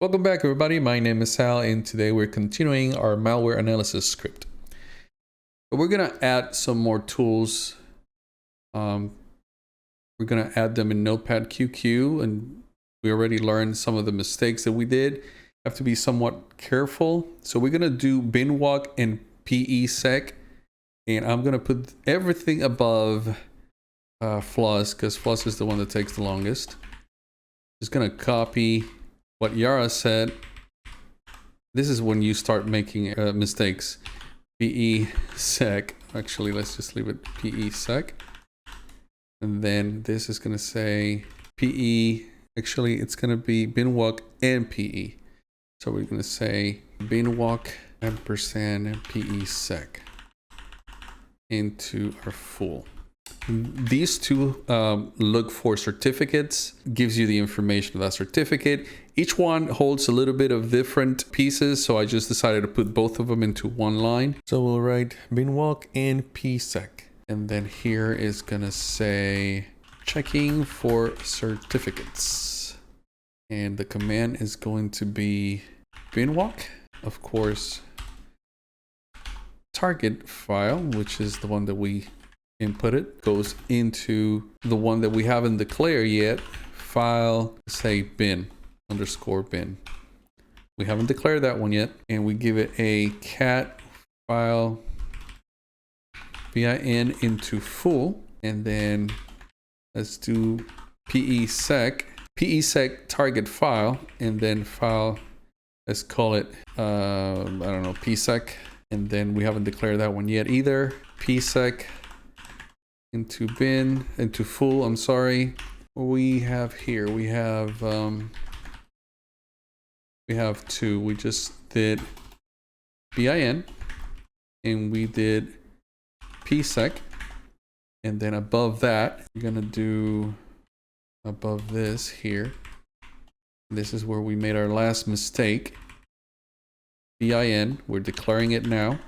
Welcome back, everybody. My name is Sal, and today we're continuing our malware analysis script. But we're going to add some more tools. We're going to add them in Notepad QQ, and we already learned some of the mistakes that we did. Have to be somewhat careful. So we're going to do binwalk and PESec, and I'm going to put everything above floss, because floss is the one that takes the longest. Just going to copy what Yara said. This is when you start making mistakes. PESec. Actually, let's just leave it PESec. And then this is going to say PE. Actually, it's going to be binwalk and PE. So we're going to say binwalk ampersand PESec into our full. These two look for certificates, gives you the information of that certificate. Each one holds a little bit of different pieces, so I just decided to put both of them into one line. So we'll write binwalk and PESec. And then here is gonna say checking for certificates. And the command is going to be binwalk, of course, target file, which is the one that we input it, goes into the one that we haven't declared yet, file, say bin _ bin. We haven't declared that one yet, and we give it a cat file bin into full, and then let's do PESec target file, and then file, let's call it I don't know, PSec, and then we haven't declared that one yet either. PSec into bin, into full, I'm sorry. What we have here, we have two. We just did bin, and we did PSec, and then above that, we're gonna do above this here. This is where we made our last mistake. bin, we're declaring it now.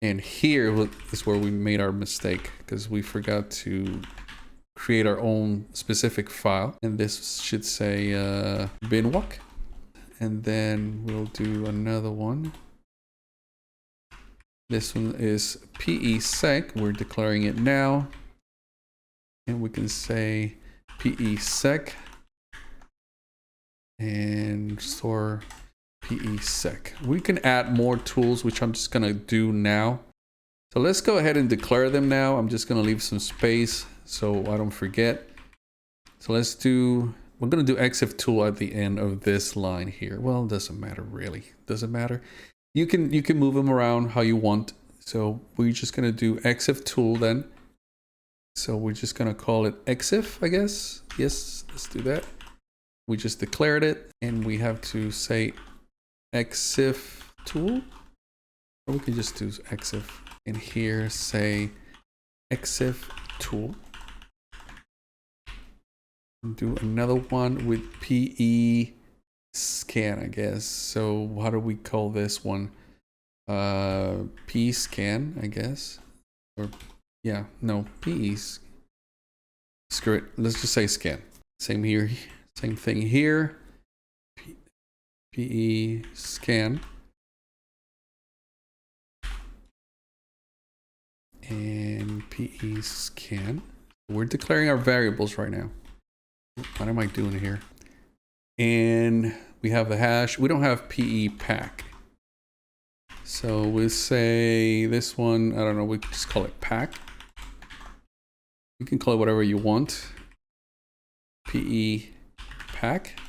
And here is where we made our mistake, because we forgot to create our own specific file. And this should say binwalk. And then we'll do another one. This one is PESec. We're declaring it now. And we can say PESec and store PESec. We can add more tools, which I'm just gonna do now. So let's go ahead and declare them now. I'm just gonna leave some space so I don't forget. So let's do, we're gonna do exif tool at the end of this line here. Well, it doesn't matter really. Doesn't matter. You can move them around how you want. So we're just gonna do exif tool then. So we're just gonna call it exif, I guess. Yes, let's do that. We just declared it, and we have to say exif tool, or we can just do exif, and here say exif tool, and do another one with PE scan, I guess. So how do we call this one? P scan, I guess, or yeah, no, PE. Screw it. Let's just say scan. Same here. Same thing here. PE scan and PE scan. We're declaring our variables right now. What am I doing here? And we have the hash. We don't have PE pack. So we'll say this one, I don't know, we just call it pack. You can call it whatever you want. PE pack.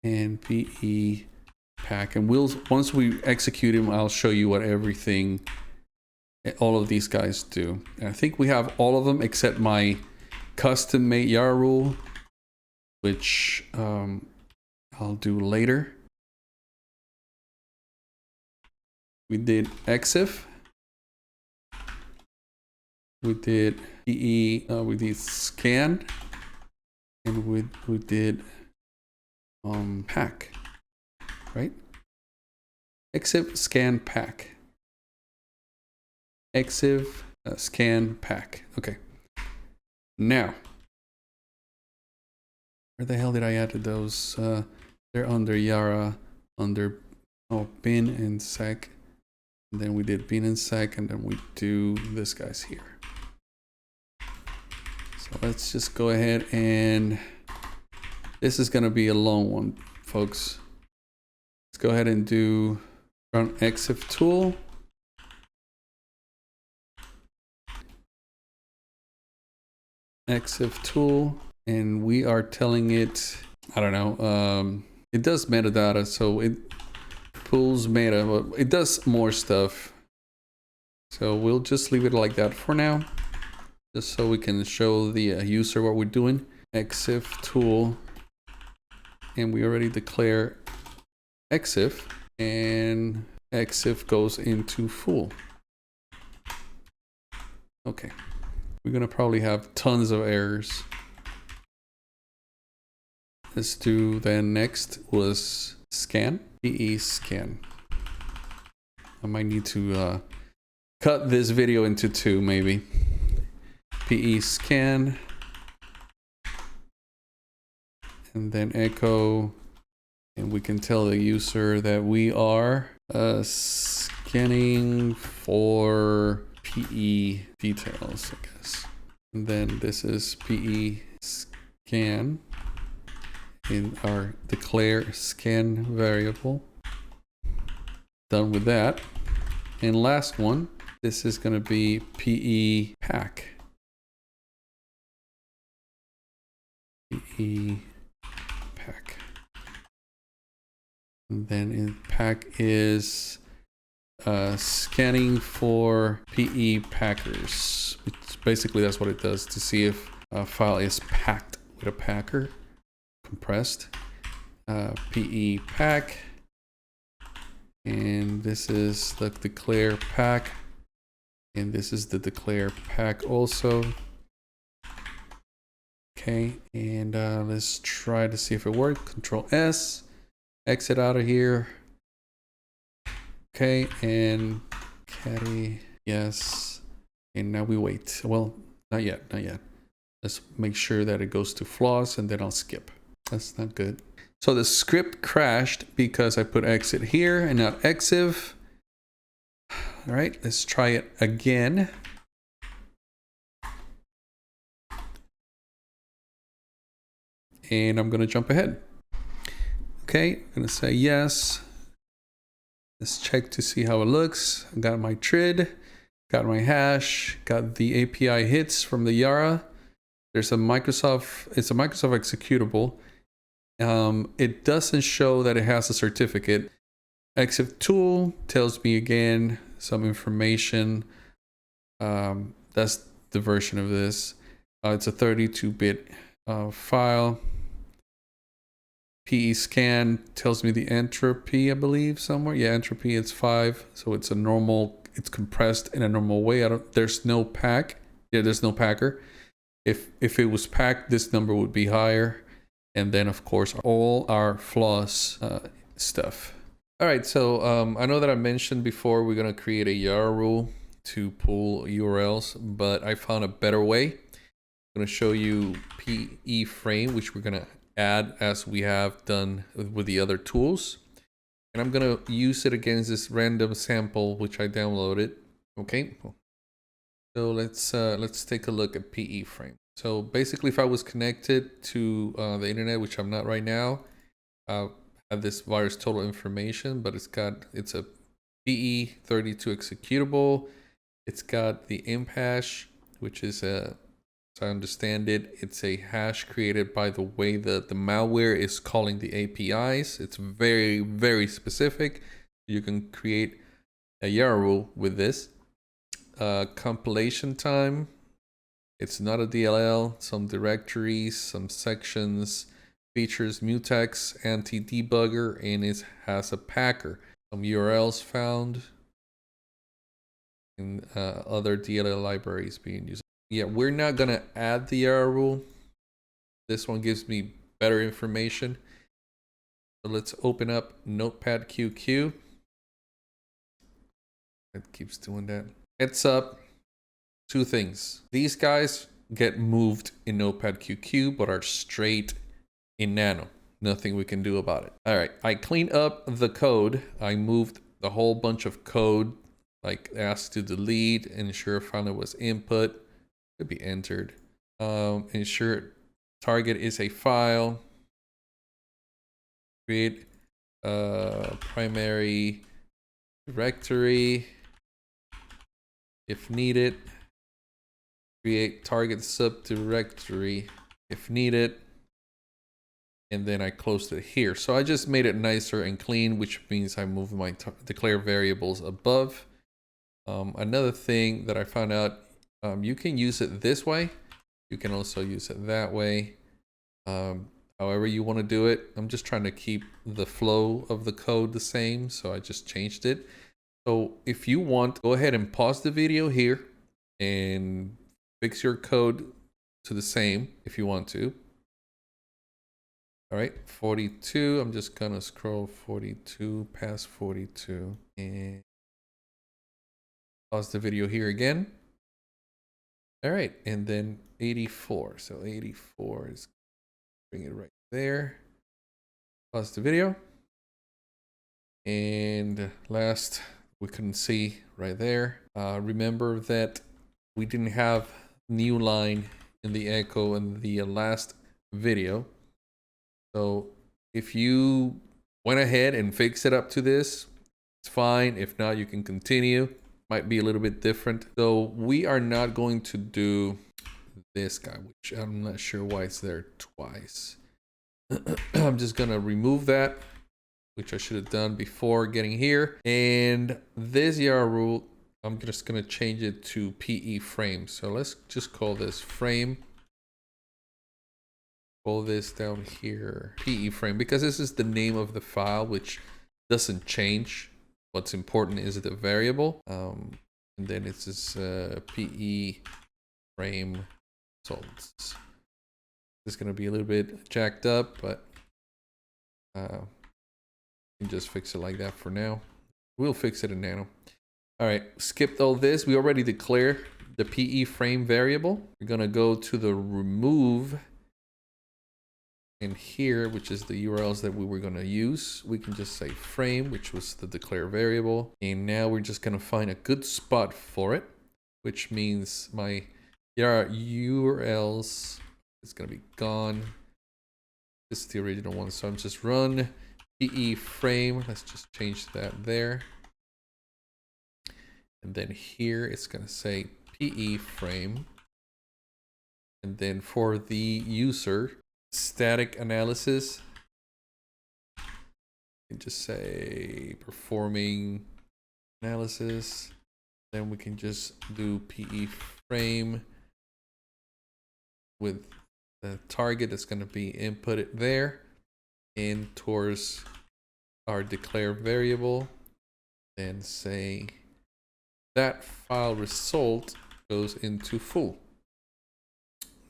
And PE pack, and once we execute them, I'll show you what all of these guys do. And I think we have all of them except my custom made Yara rule, which I'll do later. We did exif, we did PE, we did scan, and we did pack, right? Exif, scan, pack. Exif, scan, pack. Okay. Now, Where the hell did I add those? They're under Yara, under bin and sec. And then we did bin and sec, and then we do this guys here. So let's just go ahead and this is going to be a long one, folks. Let's go ahead and do run exif tool. Exif tool, and we are telling it, I don't know, it does metadata, so it pulls meta, but it does more stuff. So we'll just leave it like that for now, just so we can show the user what we're doing. Exif tool, and we already declare exif, and exif goes into full. Okay, we're gonna probably have tons of errors. Let's do then next was scan, PE scan. I might need to cut this video into two maybe. PE scan, and then echo, and we can tell the user that we are scanning for PE details, I guess. And then this is PE scan in our declare scan variable. Done with that. And last one, this is going to be PE pack. PE pack. And then in pack is scanning for PE packers, which basically that's what it does to see if a file is packed with a packer, compressed. PE pack, and this is the declare pack, and this is the declare pack also. Okay, and let's try to see if it worked. Control S, exit out of here. Okay, and caddy, yes. And now we wait. Well, not yet, not yet. Let's make sure that it goes to flaws, and then I'll skip. That's not good. So the script crashed because I put exit here and not exif. All right, let's try it again. And I'm gonna jump ahead. Okay, I'm gonna say yes. Let's check to see how it looks. I got my TRID, got my hash, got the API hits from the Yara. There's a Microsoft, it's a Microsoft executable. It doesn't show that it has a certificate. Exif tool tells me again some information. That's the version of this. It's a 32-bit file. PE scan tells me the entropy, I believe, somewhere. Yeah, entropy, it's 5. So it's a normal, it's compressed in a normal way. There's no pack. Yeah, there's no packer. If it was packed, this number would be higher. And then, of course, all our flaws stuff. All right, so I know that I mentioned before we're going to create a Yara rule to pull URLs, but I found a better way. I'm going to show you PEFrame, which we're going to add as we have done with the other tools. And I'm going to use it against this random sample, which I downloaded. Okay, so let's take a look at PEFrame. So basically, if I was connected to the internet, which I'm not right now, I have this virus total information, but it's a PE32 executable. It's got the imp hash, which is as I understand it, it's a hash created by the way that the malware is calling the APIs. It's very, very specific. You can create a Yara rule with this. Compilation time. It's not a DLL, some directories, some sections, features mutex, anti-debugger, and it has a packer. Some URLs found, and other DLL libraries being used. Yeah, we're not gonna add the Yara rule. This one gives me better information. So let's open up Notepad QQ. It keeps doing that. Heads up. Two things. These guys get moved in Notepad QQ, but are straight in nano. Nothing we can do about it. All right, I cleaned up the code. I moved the whole bunch of code, like asked to delete, ensure file was input, could be entered. Ensure target is a file. Create a primary directory if needed. Create target subdirectory if needed. And then I closed it here. So I just made it nicer and clean, which means I moved my declare variables above. Another thing that I found out, you can use it this way. You can also use it that way. However you want to do it. I'm just trying to keep the flow of the code the same, so I just changed it. So if you want, go ahead and pause the video here and fix your code to the same if you want to. All right, 42, I'm just gonna scroll 42 past 42 and pause the video here again. All right, and then 84, so 84 is, bring it right there. Pause the video. And last, we couldn't see right there. Remember that we didn't have new line in the echo in the last video. So if you went ahead and fixed it up to this, it's fine. If not, you can continue. Might be a little bit different. So we are not going to do this guy, which I'm not sure why it's there twice. I'm just gonna remove that, which I should have done before getting here. And this YARA rule, I'm just gonna change it to PEFrame. So let's just call this frame. Call this down here PEFrame, because this is the name of the file, which doesn't change. What's important is the variable. And then it's this PEFrame results. It's gonna be a little bit jacked up, but you can just fix it like that for now. We'll fix it in nano. All right, skipped all this. We already declared the PEFrame variable. We're gonna go to the remove. And here, which is the URLs that we were going to use, we can just say frame, which was the declare variable. And now we're just going to find a good spot for it, which means my URLs is going to be gone. This is the original one. So I'm just run PEFrame. Let's just change that there. And then here it's going to say PEFrame. And then for the user, static analysis, you can just say performing analysis. Then we can just do PEFrame with the target that's going to be inputted there and towards our declare variable. Then say that file result goes into full.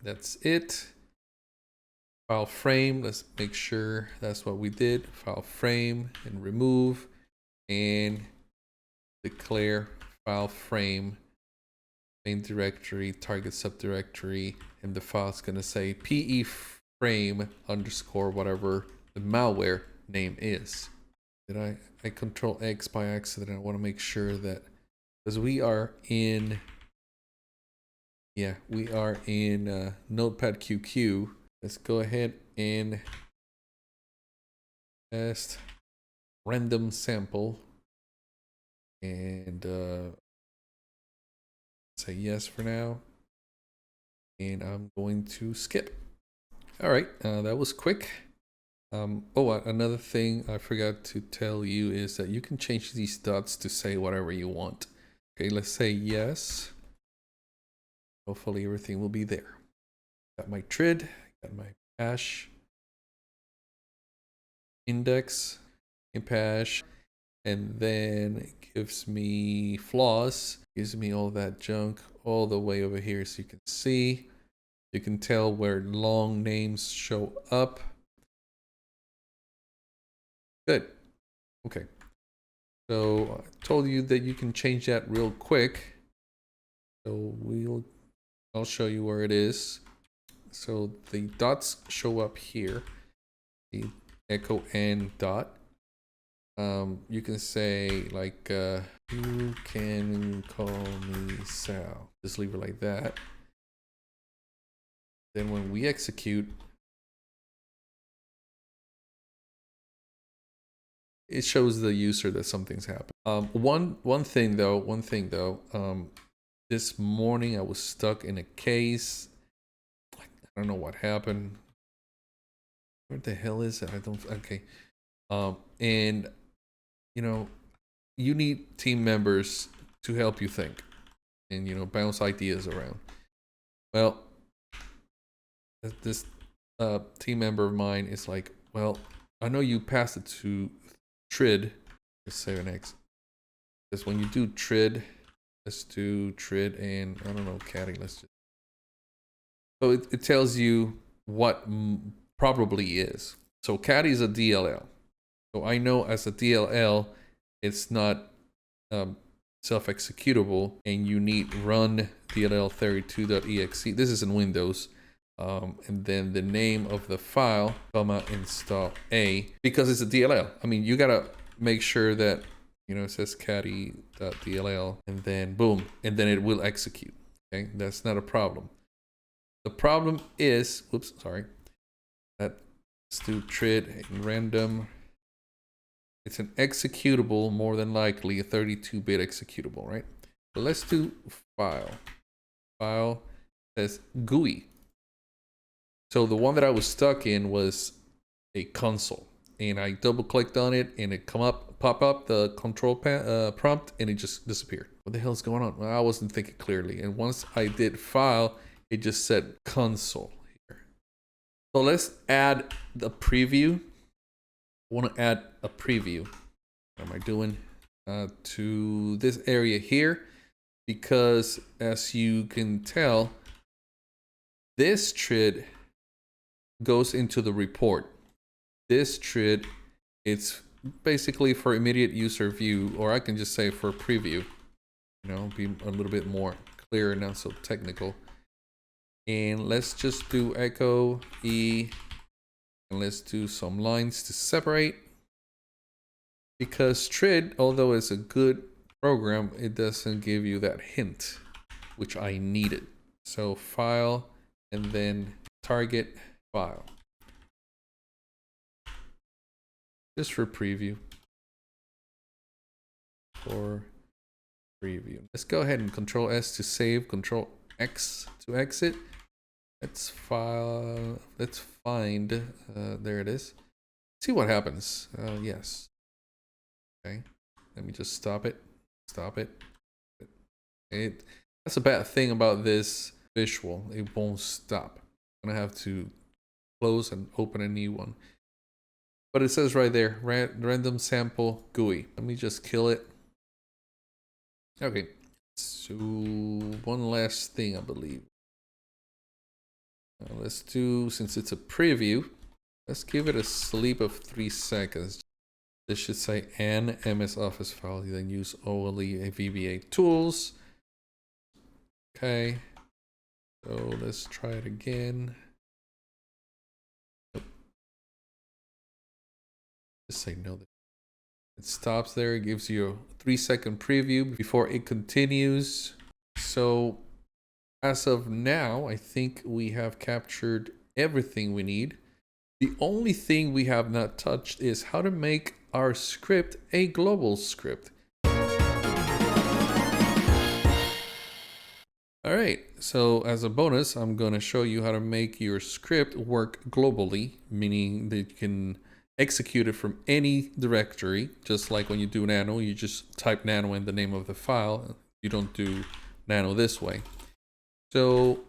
That's it. File frame, let's make sure that's what we did. File frame and remove and declare file frame, main directory, target subdirectory, and the file is going to say PEFrame underscore whatever the malware name is. Did I control X by accident? I want to make sure that, because we are in Notepad QQ. Let's go ahead and test random sample and say yes for now. And I'm going to skip. All right, that was quick. Another thing I forgot to tell you is that you can change these dots to say whatever you want. Okay, let's say yes. Hopefully everything will be there. Got my TRID, got my hash index in hash, and then it gives me flaws, gives me all that junk all the way over here, so you can see, you can tell where long names show up. Good. Okay, so I told you that you can change that real quick, so I'll show you where it is. So the dots show up here. the echo n dot. You can say like, you can call me Sal. Just leave it like that. Then when we execute, it shows the user that something's happened. One thing though, this morning I was stuck in a case. I don't know what happened. Where the hell is it? I don't. Okay. And you know, you need team members to help you think, and you know, bounce ideas around. Well, this team member of mine is like, well, I know you passed it to TRID, let's 7x. Because when you do TRID, let's do TRID and I don't know, catty, let's just. So it tells you what probably is. So catty is a DLL. So I know as a DLL, it's not self-executable, and you need run dll32.exe. This is in Windows. And then the name of the file, comma, install A, because it's a DLL. I mean, you gotta make sure that, you know, it says caddy.dll, and then boom, and then it will execute. Okay, that's not a problem. The problem is, oops, sorry. Let's do TRID and random. It's an executable, more than likely a 32-bit executable, right? So let's do file. File says GUI. So the one that I was stuck in was a console, and I double clicked on it and it pop up the control prompt, and it just disappeared. What the hell is going on? Well, I wasn't thinking clearly. And once I did file, it just said console here. So let's add the preview. I want to add a preview. What am I doing? To this area here, because as you can tell, this TRID goes into the report. This TRID, it's basically for immediate user view, or I can just say for preview, you know, be a little bit more clear, not so technical. And let's just do echo E, and let's do some lines to separate, because TRID, although it's a good program, it doesn't give you that hint, which I needed. So file, and then target file. Just for preview. For preview. Let's go ahead and Control S to save, Control X to exit. Let's file, let's find, there it is. See what happens. Yes. Okay. Let me just stop it. Stop it. That's a bad thing about this visual. It won't stop. I'm gonna have to close and open a new one. But it says right there, random sample GUI. Let me just kill it. Okay. So one last thing, I believe. Let's do, since it's a preview, let's give it a sleep of 3 seconds. This should say an MS Office file, then use only VBA tools. Okay. So let's try it again. Just say no. It stops there. It gives you a 3-second preview before it continues. So as of now, I think we have captured everything we need. The only thing we have not touched is how to make our script a global script. All right, so as a bonus, I'm going to show you how to make your script work globally, meaning that you can execute it from any directory. Just like when you do nano, you just type nano in the name of the file. You don't do nano this way. So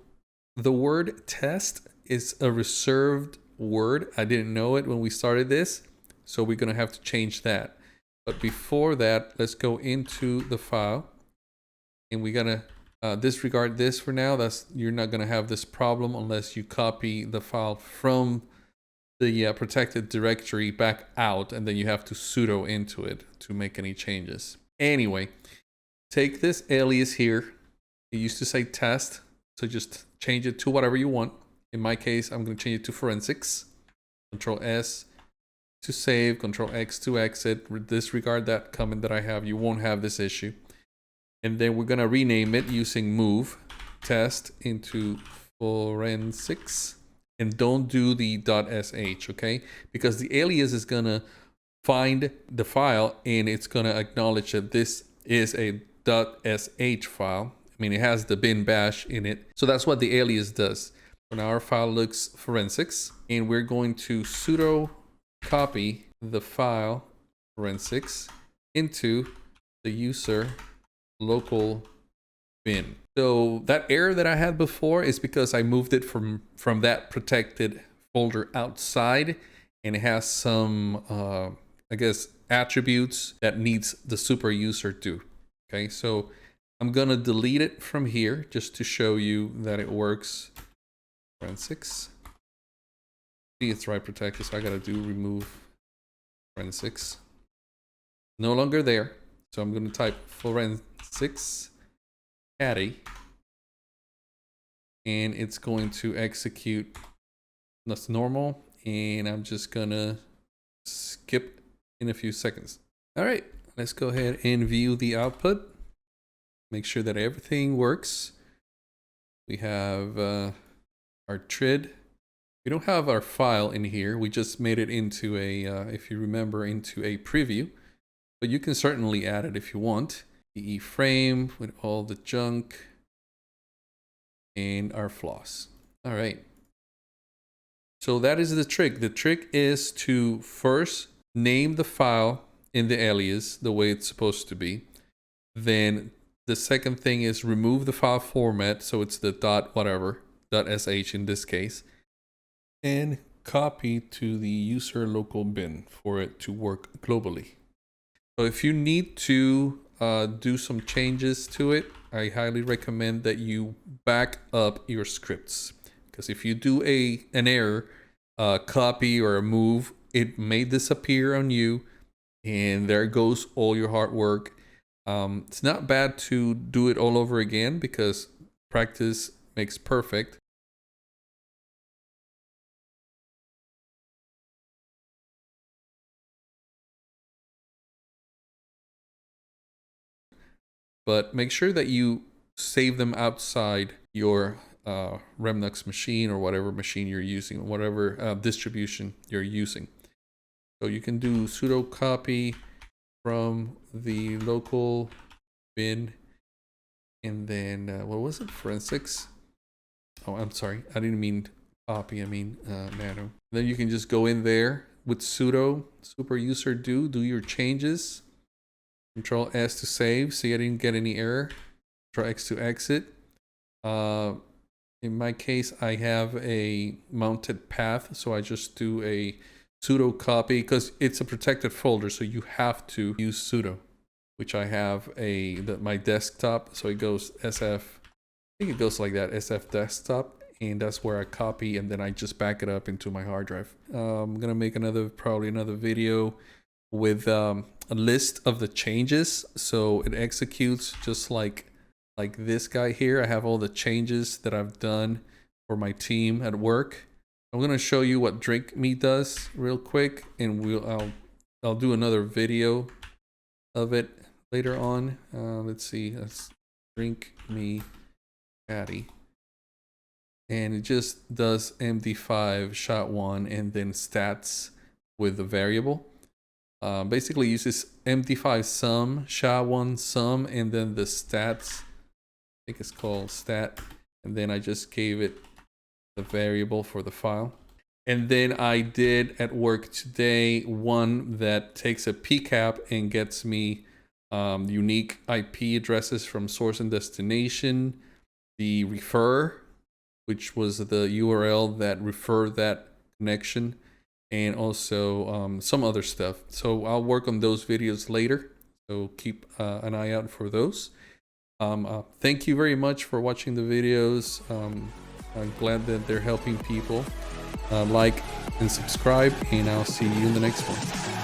the word test is a reserved word. I didn't know it when we started this, so we're going to have to change that. But before that, let's go into the file, and we're going to disregard this for now. You're not going to have this problem unless you copy the file from the protected directory back out, and then you have to sudo into it to make any changes. Anyway, take this alias here. It used to say test, so just change it to whatever you want. In my case, I'm going to change it to forensics. Control S, to save, Control X to exit, disregard that comment that I have. You won't have this issue. And then we're gonna rename it using move test into forensics. And don't do the .sh, okay? Because the alias is gonna find the file and it's gonna acknowledge that this is a .sh file. I mean, it has the bin bash in it. So that's what the alias does. So now our file looks forensics, and we're going to sudo copy the file forensics into the user local bin. So that error that I had before is because I moved it from that protected folder outside, and it has some I guess attributes that needs the super user to. Okay, so I'm gonna delete it from here just to show you that it works. Forensics. See, it's right protected, so I gotta do remove forensics. No longer there. So I'm gonna type forensics caddy, and it's going to execute that's normal, and I'm just gonna skip in a few seconds. All right, let's go ahead and view the output. Make sure that everything works. We have our TRID. We don't have our file in here. We just made it into a, if you remember, into a preview. But you can certainly add it if you want. PEFrame with all the junk and our flaws. All right. So that is the trick. The trick is to first name the file in the alias the way it's supposed to be. Then the second thing is remove the file format, so it's the .sh in this case, and copy to the user local bin for it to work globally. So if you need to do some changes to it, I highly recommend that you back up your scripts, because if you do an error, copy or a move, it may disappear on you, and there goes all your hard work. It's not bad to do it all over again, because practice makes perfect. But make sure that you save them outside your Remnux machine, or whatever machine you're using, whatever distribution you're using. So you can do sudo copy from the local bin, and then what was it, forensics? Oh, I'm sorry, I didn't mean copy, I mean nano. Then you can just go in there with sudo super user do your changes. Control S to save. See, I didn't get any error. Control X to exit. In my case, I have a mounted path, so I just do a sudo copy, because it's a protected folder, so you have to use sudo, which I have my desktop, so it goes SF, I think it goes like that, SF desktop, and that's where I copy, and then I just back it up into my hard drive. I'm gonna make probably another video with a list of the changes, so it executes just like this guy here. I have all the changes that I've done for my team at work. I'm gonna show you what drink me does real quick, and I'll do another video of it later on. Let's see, let's drink me caddy, and it just does MD5 SHA-1 and then stats with the variable. Basically uses MD5 sum, SHA-1 sum, and then the stats, I think it's called stat, and then I just gave it the variable for the file. And then I did at work today one that takes a PCAP and gets me unique IP addresses from source and destination, the refer, which was the URL that referred that connection, and also some other stuff. So I'll work on those videos later, so keep an eye out for those. Thank you very much for watching the videos. I'm glad that they're helping people. Like and subscribe, and I'll see you in the next one.